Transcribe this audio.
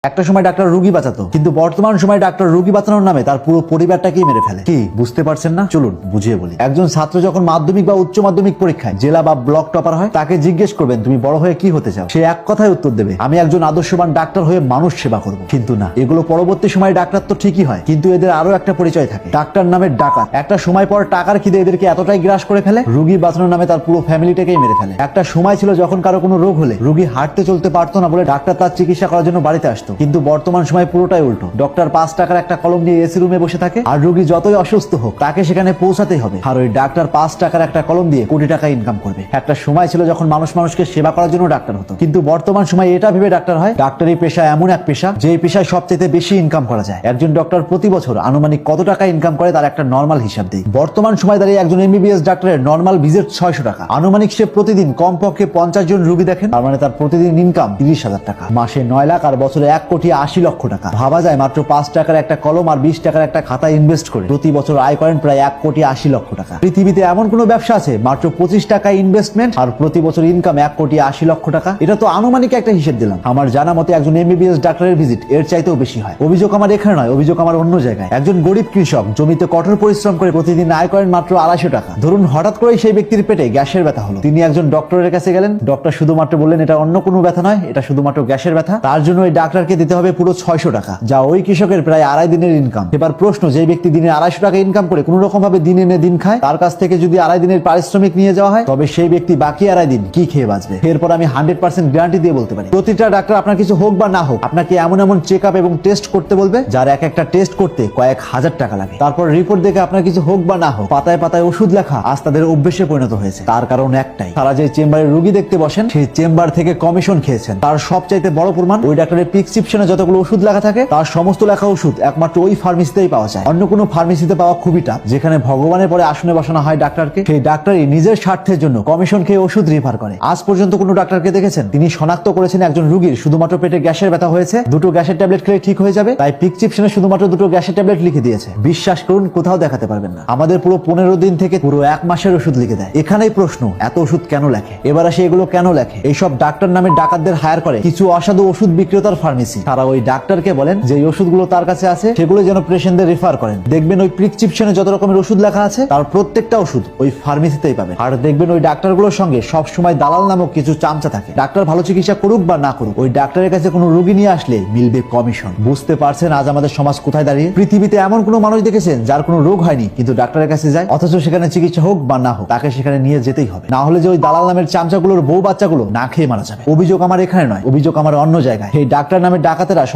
একটা সময় ডাক্তার রোগী বাঁচাতো, কিন্তু বর্তমান সময়ে ডাক্তার রোগী বাঁচানোর নামে তার পুরো পরিবারটাকেই মেরে ফেলে। কি বুঝতে পারছেন না? চলুন বুঝিয়ে বলি। একজন ছাত্র যখন মাধ্যমিক বা উচ্চ মাধ্যমিক পরীক্ষায় জেলা বা ব্লক টপার হয়, তাকে জিজ্ঞেস করবেন তুমি বড় হয়ে কি হতে চাও, সে এক কথায় উত্তর দেবে আমি একজন আদর্শবান ডাক্তার হয়ে মানুষ সেবা করব। কিন্তু না, এগুলো পরবর্তী সময়ে ডাক্তার তো ঠিকই হয়, কিন্তু এদের আরো একটা পরিচয় থাকে, ডাক্তার নামের ডাকাত। একটা সময় পর টাকার খিদে এদেরকে এতটাই গ্রাস করে ফেলে, রোগী বাঁচানোর নামে তার পুরো ফ্যামিলিটাকেই মেরে ফেলে। একটা সময় ছিল যখন কারো কোনো রোগ হলে রোগী হাঁটতে চলতে পারতো না বলে ডাক্তার তার চিকিৎসা করার জন্য বাড়িতে আসতো, কিন্তু বর্তমান সময় পুরোটাই উল্টো। ডক্টর 5 টাকার একটা কলম নিয়ে এসি রুমে বসে থাকে, আর রোগী যতই অসুস্থ হোক তাকে সেখানে পৌঁছাতেই হবে। আর ওই ডাক্তার 5 টাকার একটা কলম দিয়ে কোটি টাকা ইনকাম করবে। একটা সময় ছিল যখন মানুষকে সেবা করার জন্য ডাক্তার হতো, কিন্তু বর্তমান সময় এটা ভেবে ডাক্তার হয় ডাক্তারি পেশা এমন এক পেশা যে পেশায় সবচেয়ে বেশি ইনকাম করা যায়। একজন ডক্টর প্রতি বছর আনুমানিক কত টাকা ইনকাম করে তার একটা নর্মাল হিসাব দেয়। বর্তমান সময় দাঁড়িয়ে একজন এমবিবিএস ডাক্তারের নর্মাল ভিজিট 600 টাকা। আনুমানিক সে প্রতিদিন কমপক্ষে 50 জন রোগী দেখেন, তার মানে তার প্রতিদিন ইনকাম 30,000 টাকা। মাসে 9 লাখ আর বছরে 1,80,00,000 টাকা। ভাবা যায় মাত্র 5 টাকার একটা কলম আর 20 টাকার একটা খাতা ইনভেস্ট করে প্রতি বছর আয় করেন প্রায় 1,80,00,000 টাকা। পৃথিবীতে এমন কোন ব্যবসা আছে মাত্র 25 টাকা ইনভেস্টমেন্ট আর প্রতি বছর ইনকাম 1,80,00,000 টাকা? এটা তো আনুমানিক একটা হিসেব দিলাম। আমার জানা মতে একজন এমবিবিএস ডাক্তারের ভিজিট এর চাইতেও বেশি হয়। অভিযোগ আমার এখানে নয়, অভিযোগ আমার অন্য জায়গায়। একজন গরিব কৃষক জমিতে কঠোর পরিশ্রম করে প্রতিদিন আয় করেন মাত্র 250 টাকা। ধরুন হঠাৎ করে সেই ব্যক্তির পেটে গ্যাসের ব্যথা হলো, তিনি একজন ডক্টরের কাছে গেলেন, ডক্টর শুধুমাত্র বললেন এটা অন্য কোনো ব্যথা নয়, এটা শুধুমাত্র গ্যাসের ব্যথা। তার জন্য ওই ডাক্তারকে দিতে হবে পুরো 600 টাকা, যা ওই কৃষকের প্রায় 2.5 দিনের ইনকাম। এবার প্রশ্ন, যে ব্যক্তি দিনে 250 টাকা ইনকাম করে কোন রকম ভাবে দিন এনে দিন খায়, তার কাছ থেকে যদি 2.5 দিনের পারিশ্রমিক নিয়ে যাওয়া হয়, তবে সেই ব্যক্তি বাকি 2.5 দিন কি খেয়ে বাঁচবে? এরপর আমি 100% গ্যারান্টি দিয়ে বলতে পারি প্রতিটা ডাক্তার আপনার কিছু হোক বা না হোক আপনাকে এমন এমন চেক আপ এবং টেস্ট করতে বলবে যার এক একটা টেস্ট করতে কয়েক হাজার টাকা লাগে। তারপর রিপোর্ট দেখে আপনার কিছু হোক বা না হোক পাতায় পাতায় ওষুধ লেখা আজ তাদের অভ্যেসে পরিণত হয়েছে। তার কারণ একটাই, তারা যে চেম্বারে রোগী দেখতে বসেন সেই চেম্বার থেকে কমিশন খেয়েছেন। তার সবচাইতে বড় প্রমাণ, ওই ডাক্তারের প্রেসক্রিপশনে যতগুলো ওষুধ লেখা থাকে তার সমস্ত লেখা ওষুধ একমাত্র ওই ফার্মেসিতেই পাওয়া যায়। অন্য কোনো ফার্মেসিতে পাওয়া খুবই টাফ। যেখানে ভগবানের পরে আসনে বসানো হয় ডাক্তারকে, সেই ডাক্তারই নিজের স্বার্থের জন্য কমিশন খেয়ে ওষুধ রেফার করে। আজ পর্যন্ত কোনো ডাক্তারকে দেখেছেন তিনি শনাক্ত করেছেন একজন রোগীর শুধুমাত্র পেটে গ্যাসের ব্যথা হয়েছে, 2টো গ্যাসের ট্যাবলেট খেলে ঠিক হয়ে যাবে, তাই প্রেসক্রিপশনে শুধুমাত্র 2টো গ্যাসের ট্যাবলেট লিখে দিয়েছে। বিশ্বাস করুন কোথাও দেখাতে পারবেন না। আমাদের পুরো 15 দিন থেকে পুরো 1 মাসের ওষুধ লিখে দেয়। এখানেই প্রশ্ন, এত ওষুধ কেন লেখে? এবার আসে এগুলো কেন লেখে? এইসব ডাক্তার নামে ডাকাতদের হায়ার করে কিছু অসাধু ওষুধ বিক্রেতার ফার্মেসি। তারা ওই ডাক্তারকে বলেন যে এই ওষুধগুলো তার কাছে আছে সেগুলো যেন পেশেন্টদের রেফার করেন। দেখবেন ওই প্রেসক্রিপশনে যত রকমের ওষুধ লেখা আছে তার প্রত্যেকটা ওষুধ ওই ফার্মেসিতেই পাবেন। আর দেখবেন ওই ডাক্তারগুলোর সঙ্গে সব সময় দালাল নামক কিছু চামচা থাকে। ডাক্তার ভালো চিকিৎসা করুক বা না করুক, ওই ডাক্তারের কাছে কোনো রোগী নিয়ে আসলে মিলবে কমিশন। বুঝতে পারছেন আজ আমাদের সমাজ কোথায় দাঁড়িয়ে? পৃথিবীতে এমন কোনো মানুষ দেখেছেন যার কোনো রোগ হয়নি কিন্তু ডাক্তারের কাছে যায়, অথচ সেখানে চিকিৎসা হোক বা না হোক তাকে সেখানে নিয়ে যেতেই হবে, না হলে যে ওই দালাল নামের চামচাগুলোর বউ বাচ্চাগুলো না খেয়ে মারা যাবে। অভিযোগ আমার এখানে নয়, অভিযোগ আমার অন্য জায়গায়। এই ডাক্তার নামের ডাকাতেরা